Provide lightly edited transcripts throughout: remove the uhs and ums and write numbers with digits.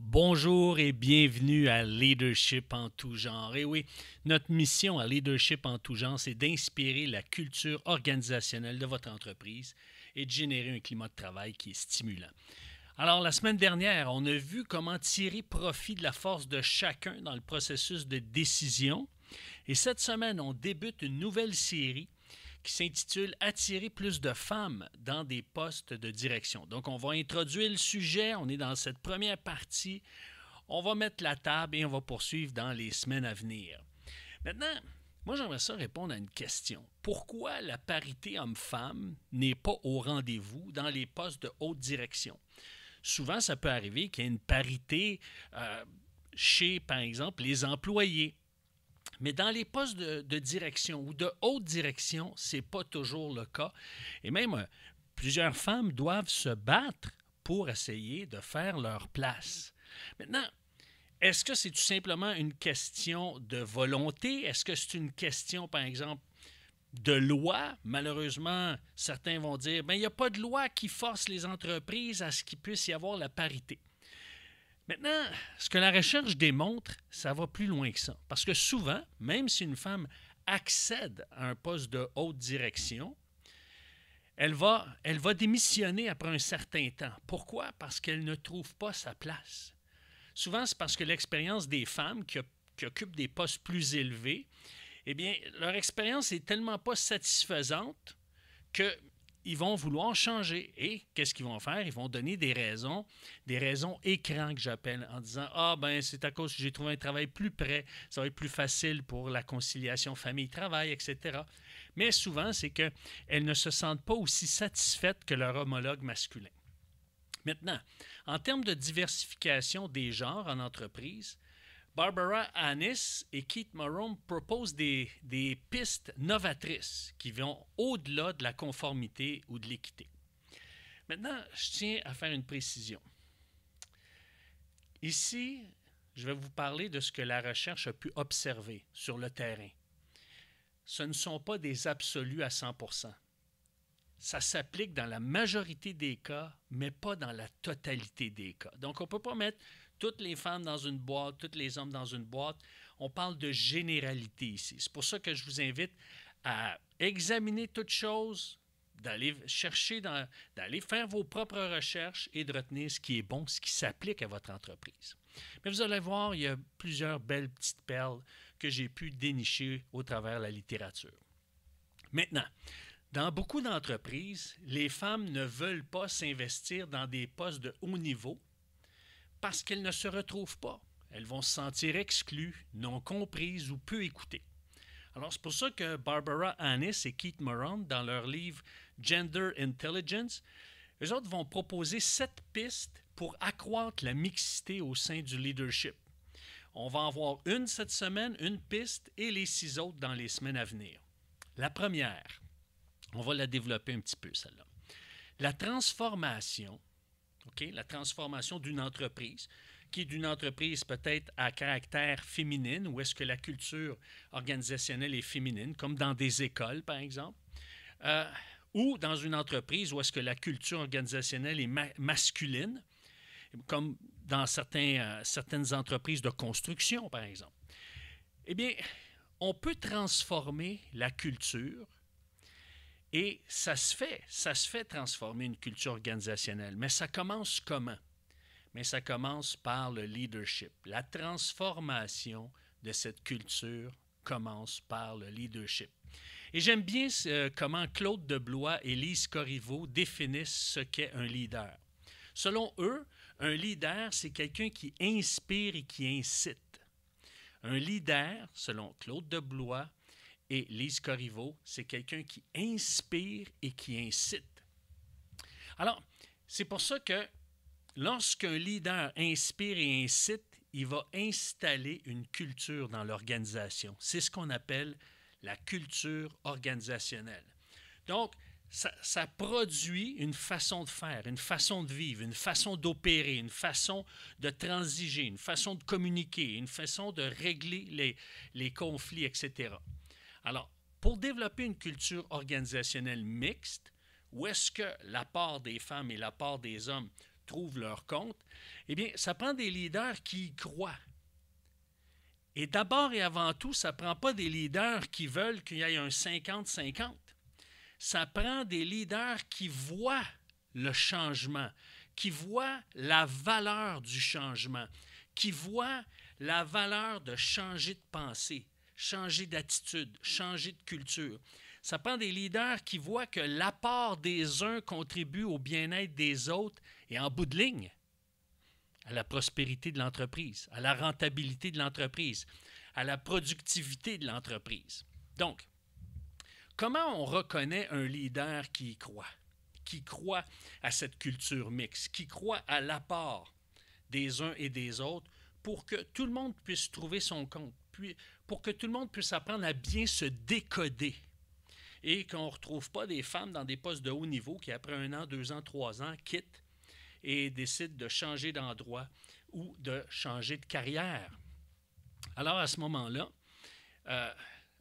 Bonjour et bienvenue à Leadership en tout genre. Et oui, notre mission à Leadership en tout genre, c'est d'inspirer la culture organisationnelle de votre entreprise et de générer un climat de travail qui est stimulant. Alors, la semaine dernière, on a vu comment tirer profit de la force de chacun dans le processus de décision. Et cette semaine, on débute une nouvelle série qui s'intitule Attirer plus de femmes dans des postes de direction. Donc, on va introduire le sujet, on est dans cette première partie, on va mettre la table et on va poursuivre dans les semaines à venir. Maintenant, moi, j'aimerais ça répondre à une question. Pourquoi la parité homme-femme n'est pas au rendez-vous dans les postes de haute direction? Souvent, ça peut arriver qu'il y ait une parité chez, par exemple, les employés. Mais dans les postes de direction ou de haute direction, ce n'est pas toujours le cas. Et même, plusieurs femmes doivent se battre pour essayer de faire leur place. Maintenant, est-ce que c'est tout simplement une question de volonté? Est-ce que c'est une question, par exemple, de loi? Malheureusement, certains vont dire, il n'y a pas de loi qui force les entreprises à ce qu'il puisse y avoir la parité. Maintenant, ce que la recherche démontre, ça va plus loin que ça. Parce que souvent, même si une femme accède à un poste de haute direction, elle va démissionner après un certain temps. Pourquoi? Parce qu'elle ne trouve pas sa place. Souvent, c'est parce que l'expérience des femmes qui occupent des postes plus élevés, eh bien, leur expérience n'est tellement pas satisfaisante qu'ils vont vouloir changer. Et qu'est-ce qu'ils vont faire? Ils vont donner des raisons écrans que j'appelle, en disant « Ah, ben c'est à cause que j'ai trouvé un travail plus près, ça va être plus facile pour la conciliation famille-travail, etc. » Mais souvent, c'est qu'elles ne se sentent pas aussi satisfaites que leur homologue masculin. Maintenant, en termes de diversification des genres en entreprise, Barbara Annis et Keith Moran proposent des pistes novatrices qui vont au-delà de la conformité ou de l'équité. Maintenant, je tiens à faire une précision. Ici, je vais vous parler de ce que la recherche a pu observer sur le terrain. Ce ne sont pas des absolus à 100%. Ça s'applique dans la majorité des cas, mais pas dans la totalité des cas. Donc, on ne peut pas mettre toutes les femmes dans une boîte, tous les hommes dans une boîte. On parle de généralité ici. C'est pour ça que je vous invite à examiner toutes choses, d'aller chercher, d'aller faire vos propres recherches et de retenir ce qui est bon, ce qui s'applique à votre entreprise. Mais vous allez voir, il y a plusieurs belles petites perles que j'ai pu dénicher au travers de la littérature. Maintenant, dans beaucoup d'entreprises, les femmes ne veulent pas s'investir dans des postes de haut niveau parce qu'elles ne se retrouvent pas. Elles vont se sentir exclues, non comprises ou peu écoutées. Alors, c'est pour ça que Barbara Annis et Keith Moran, dans leur livre Gender Intelligence, eux autres vont proposer 7 pistes pour accroître la mixité au sein du leadership. On va en voir une cette semaine, une piste, et les 6 autres dans les semaines à venir. La première, on va la développer un petit peu, celle-là. La transformation d'une entreprise, qui est d'une entreprise peut-être à caractère féminine, où est-ce que la culture organisationnelle est féminine, comme dans des écoles, par exemple, ou dans une entreprise où est-ce que la culture organisationnelle est masculine, comme dans certaines entreprises de construction, par exemple. Eh bien, on peut transformer la culture. Et ça se fait transformer une culture organisationnelle. Mais ça commence comment? Mais ça commence par le leadership. La transformation de cette culture commence par le leadership. Et j'aime bien comment Claude Deblois et Lise Corriveau définissent ce qu'est un leader. Selon eux, un leader, c'est quelqu'un qui inspire et qui incite. Un leader, selon Claude Deblois, et Lise Corriveau, c'est quelqu'un qui inspire et qui incite. Alors, c'est pour ça que lorsqu'un leader inspire et incite, il va installer une culture dans l'organisation. C'est ce qu'on appelle la culture organisationnelle. Donc, ça produit une façon de faire, une façon de vivre, une façon d'opérer, une façon de transiger, une façon de communiquer, une façon de régler les conflits, etc. Alors, pour développer une culture organisationnelle mixte, où est-ce que la part des femmes et la part des hommes trouvent leur compte, eh bien, ça prend des leaders qui y croient. Et d'abord et avant tout, ça ne prend pas des leaders qui veulent qu'il y ait un 50-50. Ça prend des leaders qui voient le changement, qui voient la valeur du changement, qui voient la valeur de changer de pensée, changer d'attitude, changer de culture. Ça prend des leaders qui voient que l'apport des uns contribue au bien-être des autres et en bout de ligne, à la prospérité de l'entreprise, à la rentabilité de l'entreprise, à la productivité de l'entreprise. Donc, comment on reconnaît un leader qui y croit à cette culture mixte, qui croit à l'apport des uns et des autres pour que tout le monde puisse trouver son compte, puis pour que tout le monde puisse apprendre à bien se décoder et qu'on ne retrouve pas des femmes dans des postes de haut niveau qui, après 1 an, 2 ans, 3 ans, quittent et décident de changer d'endroit ou de changer de carrière. Alors, à ce moment-là,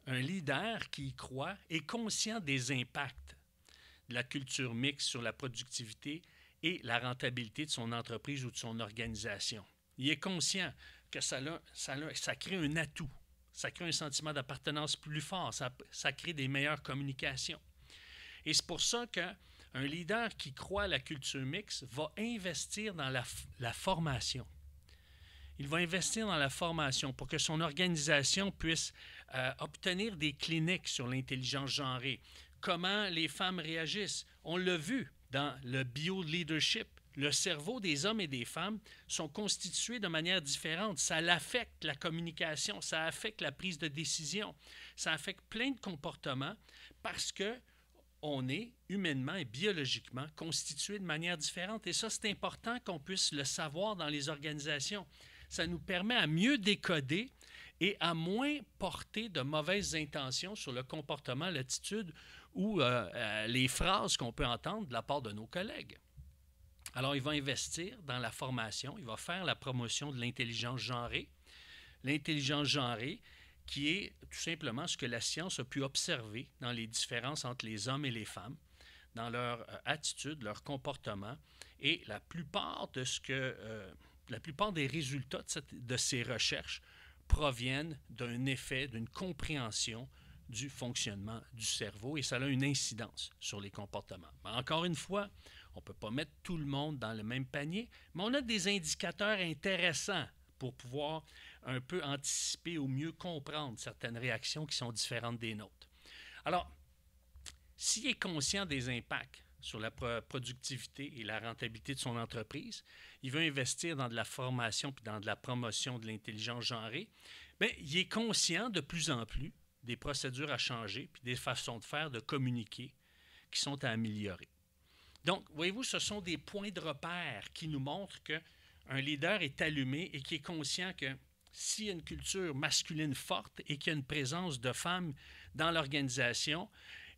un leader qui y croit est conscient des impacts de la culture mixte sur la productivité et la rentabilité de son entreprise ou de son organisation. Il est conscient que ça crée un atout, ça crée un sentiment d'appartenance plus fort, ça crée des meilleures communications. Et c'est pour ça qu'un leader qui croit à la culture mixte va investir dans la formation. Il va investir dans la formation pour que son organisation puisse obtenir des cliniques sur l'intelligence genrée. Comment les femmes réagissent. On l'a vu dans le bio-leadership. Le cerveau des hommes et des femmes sont constitués de manière différente. Ça affecte la communication, ça affecte la prise de décision, ça affecte plein de comportements parce que on est humainement et biologiquement constitués de manière différente. Et ça, c'est important qu'on puisse le savoir dans les organisations. Ça nous permet à mieux décoder et à moins porter de mauvaises intentions sur le comportement, l'attitude ou les phrases qu'on peut entendre de la part de nos collègues. Alors, il va investir dans la formation, il va faire la promotion de l'intelligence genrée. L'intelligence genrée qui est tout simplement ce que la science a pu observer dans les différences entre les hommes et les femmes, dans leur attitude, leur comportement, et la plupart des résultats de ces recherches proviennent d'un effet, d'une compréhension du fonctionnement du cerveau, et ça a une incidence sur les comportements. Mais encore une fois, on ne peut pas mettre tout le monde dans le même panier, mais on a des indicateurs intéressants pour pouvoir un peu anticiper ou mieux comprendre certaines réactions qui sont différentes des nôtres. Alors, s'il est conscient des impacts sur la productivité et la rentabilité de son entreprise, il veut investir dans de la formation puis dans de la promotion de l'intelligence genrée, bien, il est conscient de plus en plus des procédures à changer puis des façons de faire, de communiquer qui sont à améliorer. Donc, voyez-vous, ce sont des points de repère qui nous montrent qu'un leader est allumé et qui est conscient que s'il y a une culture masculine forte et qu'il y a une présence de femmes dans l'organisation,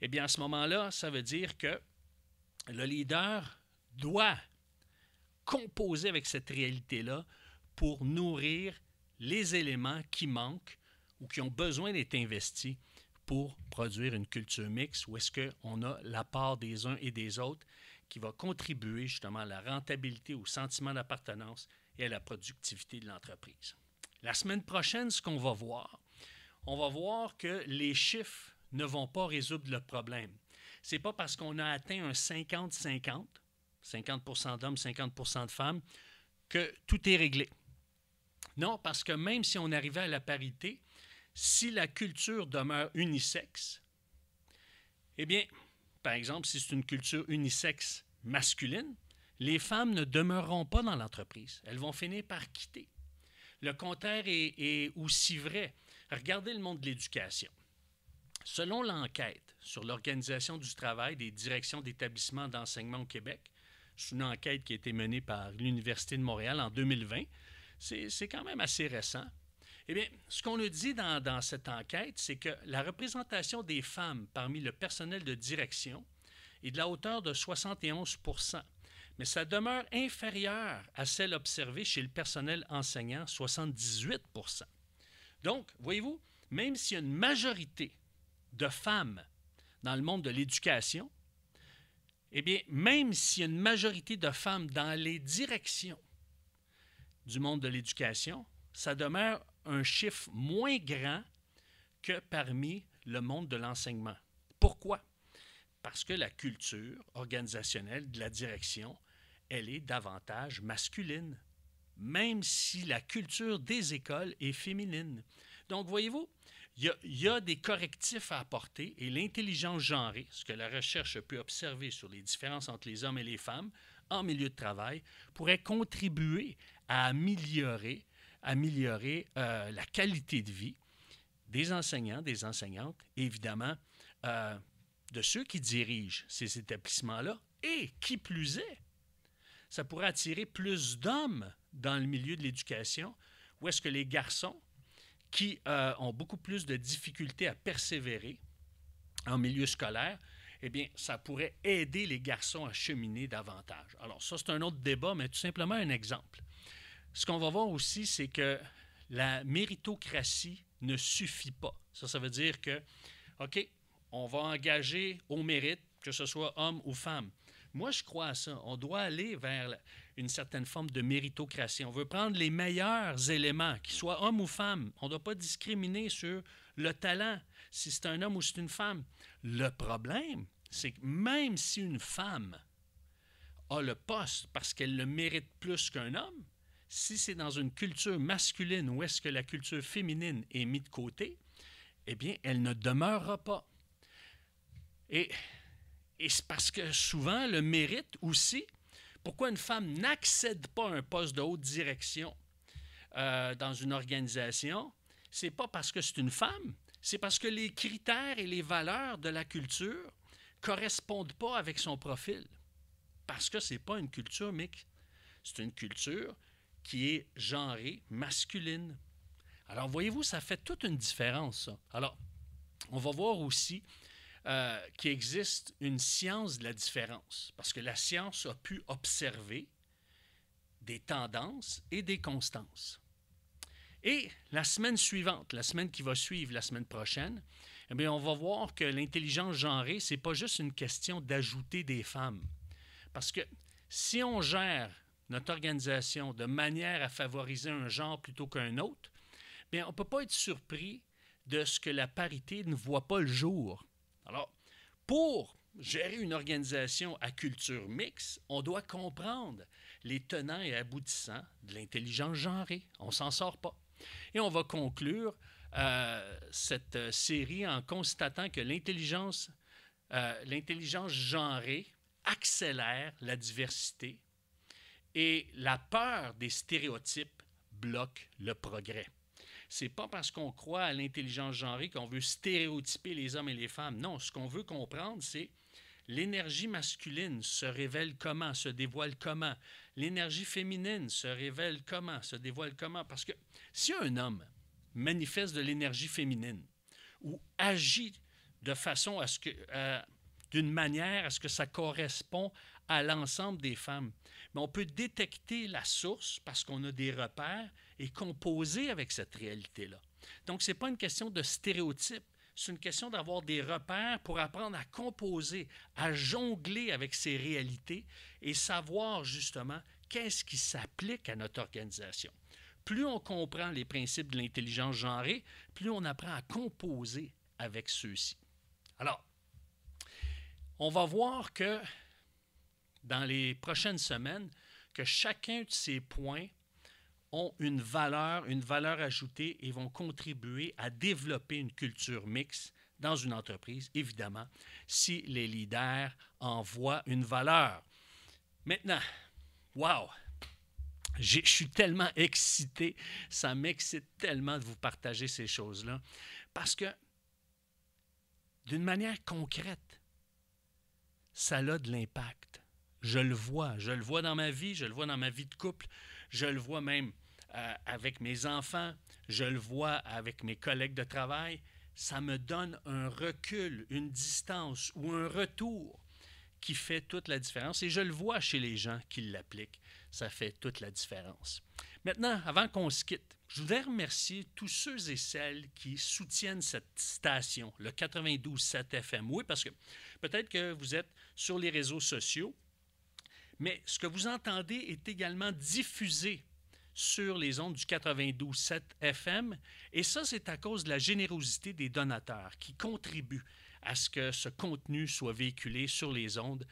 eh bien, à ce moment-là, ça veut dire que le leader doit composer avec cette réalité-là pour nourrir les éléments qui manquent ou qui ont besoin d'être investis pour produire une culture mixte où est-ce qu'on a l'apport des uns et des autres qui va contribuer justement à la rentabilité, au sentiment d'appartenance et à la productivité de l'entreprise. La semaine prochaine, ce qu'on va voir, on va voir que les chiffres ne vont pas résoudre le problème. Ce n'est pas parce qu'on a atteint un 50-50, 50% d'hommes, 50% de femmes, que tout est réglé. Non, parce que même si on arrivait à la parité, si la culture demeure unisexe, eh bien, par exemple, si c'est une culture unisexe masculine, les femmes ne demeureront pas dans l'entreprise. Elles vont finir par quitter. Le contraire est aussi vrai. Regardez le monde de l'éducation. Selon l'enquête sur l'organisation du travail des directions d'établissements d'enseignement au Québec, c'est une enquête qui a été menée par l'Université de Montréal en 2020, c'est quand même assez récent. Eh bien, ce qu'on nous dit dans cette enquête, c'est que la représentation des femmes parmi le personnel de direction est de la hauteur de 71 %, mais ça demeure inférieur à celle observée chez le personnel enseignant, 78 %. Donc, voyez-vous, même s'il y a une majorité de femmes dans le monde de l'éducation, eh bien, même s'il y a une majorité de femmes dans les directions du monde de l'éducation, ça demeure un chiffre moins grand que parmi le monde de l'enseignement. Pourquoi? Parce que la culture organisationnelle de la direction, elle est davantage masculine, même si la culture des écoles est féminine. Donc, voyez-vous, il y a des correctifs à apporter et l'intelligence genrée, ce que la recherche peut observer sur les différences entre les hommes et les femmes en milieu de travail, pourrait contribuer à améliorer la qualité de vie des enseignants, des enseignantes, et évidemment de ceux qui dirigent ces établissements-là. Et qui plus est, ça pourrait attirer plus d'hommes dans le milieu de l'éducation, où est-ce que les garçons qui ont beaucoup plus de difficultés à persévérer en milieu scolaire, eh bien, ça pourrait aider les garçons à cheminer davantage. Alors, ça, c'est un autre débat, mais tout simplement un exemple. Ce qu'on va voir aussi, c'est que la méritocratie ne suffit pas. Ça veut dire que, OK, on va engager au mérite, que ce soit homme ou femme. Moi, je crois à ça. On doit aller vers une certaine forme de méritocratie. On veut prendre les meilleurs éléments, qu'ils soient hommes ou femmes. On ne doit pas discriminer sur le talent, si c'est un homme ou c'est une femme. Le problème, c'est que même si une femme a le poste parce qu'elle le mérite plus qu'un homme, si c'est dans une culture masculine où est-ce que la culture féminine est mise de côté, eh bien, elle ne demeurera pas. Et c'est parce que souvent, le mérite aussi, pourquoi une femme n'accède pas à un poste de haute direction dans une organisation, c'est pas parce que c'est une femme, c'est parce que les critères et les valeurs de la culture ne correspondent pas avec son profil. Parce que ce n'est pas une culture mixte. C'est une culture qui est genrée, masculine. Alors, voyez-vous, ça fait toute une différence, ça. Alors, on va voir aussi qu'il existe une science de la différence, parce que la science a pu observer des tendances et des constances. Et la semaine suivante, la semaine qui va suivre la semaine prochaine, eh bien, on va voir que l'intelligence genrée, ce n'est pas juste une question d'ajouter des femmes. Parce que si on gère notre organisation de manière à favoriser un genre plutôt qu'un autre, bien, on ne peut pas être surpris de ce que la parité ne voit pas le jour. Alors, pour gérer une organisation à culture mixte, on doit comprendre les tenants et aboutissants de l'intelligence genrée. On ne s'en sort pas. Et on va conclure cette série en constatant que l'intelligence genrée accélère la diversité et la peur des stéréotypes bloque le progrès. C'est pas parce qu'on croit à l'intelligence genrée qu'on veut stéréotyper les hommes et les femmes. Non, ce qu'on veut comprendre, c'est l'énergie masculine se révèle comment, se dévoile comment. L'énergie féminine se révèle comment, se dévoile comment. Parce que si un homme manifeste de l'énergie féminine ou agit de façon à ce que, d'une manière à ce que ça correspond à l'ensemble des femmes, mais on peut détecter la source parce qu'on a des repères et composer avec cette réalité-là. Donc, ce n'est pas une question de stéréotype, c'est une question d'avoir des repères pour apprendre à composer, à jongler avec ces réalités et savoir justement qu'est-ce qui s'applique à notre organisation. Plus on comprend les principes de l'intelligence genrée, plus on apprend à composer avec ceux-ci. Alors, on va voir que dans les prochaines semaines, que chacun de ces points ont une valeur ajoutée et vont contribuer à développer une culture mixte dans une entreprise, évidemment, si les leaders en voient une valeur. Maintenant, wow! Je suis tellement excité, ça m'excite tellement de vous partager ces choses-là, parce que, d'une manière concrète, ça a de l'impact. Je le vois dans ma vie, je le vois dans ma vie de couple, je le vois même avec mes enfants, je le vois avec mes collègues de travail. Ça me donne un recul, une distance ou un retour qui fait toute la différence. Et je le vois chez les gens qui l'appliquent. Ça fait toute la différence. Maintenant, avant qu'on se quitte, je voudrais remercier tous ceux et celles qui soutiennent cette station, le 92.7 FM. Oui, parce que peut-être que vous êtes sur les réseaux sociaux, mais ce que vous entendez est également diffusé sur les ondes du 92.7 FM. Et ça, c'est à cause de la générosité des donateurs qui contribuent à ce que ce contenu soit véhiculé sur les ondes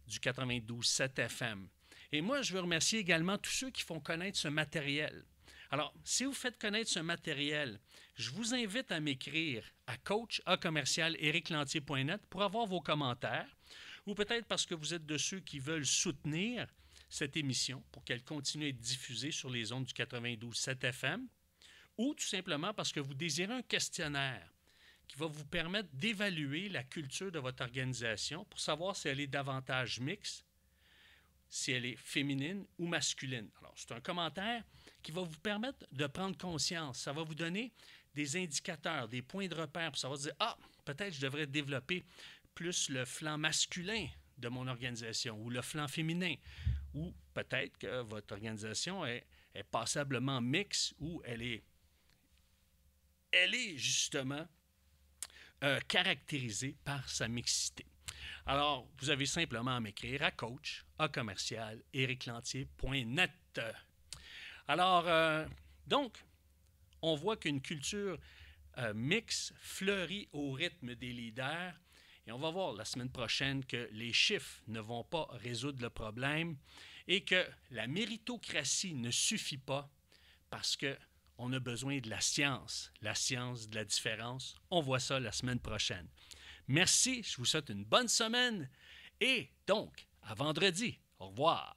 du 92.7 FM. Et moi, je veux remercier également tous ceux qui font connaître ce matériel. Alors, si vous faites connaître ce matériel, je vous invite à m'écrire à coach@ericlantier.net pour avoir vos commentaires, ou peut-être parce que vous êtes de ceux qui veulent soutenir cette émission pour qu'elle continue à être diffusée sur les ondes du 92.7 FM, ou tout simplement parce que vous désirez un questionnaire qui va vous permettre d'évaluer la culture de votre organisation pour savoir si elle est davantage mixte, si elle est féminine ou masculine. Alors, c'est un commentaire qui va vous permettre de prendre conscience. Ça va vous donner des indicateurs, des points de repère pour savoir dire « Ah, peut-être je devrais développer plus le flanc masculin de mon organisation ou le flanc féminin. » Ou peut-être que votre organisation est passablement mixte ou elle est justement caractérisée par sa mixité. Alors, vous avez simplement à m'écrire à coach@ericlantier.net. Alors, donc, on voit qu'une culture mixte fleurit au rythme des leaders. Et on va voir la semaine prochaine que les chiffres ne vont pas résoudre le problème et que la méritocratie ne suffit pas parce qu'on a besoin de la science de la différence. On voit ça la semaine prochaine. Merci, je vous souhaite une bonne semaine et donc, à vendredi. Au revoir.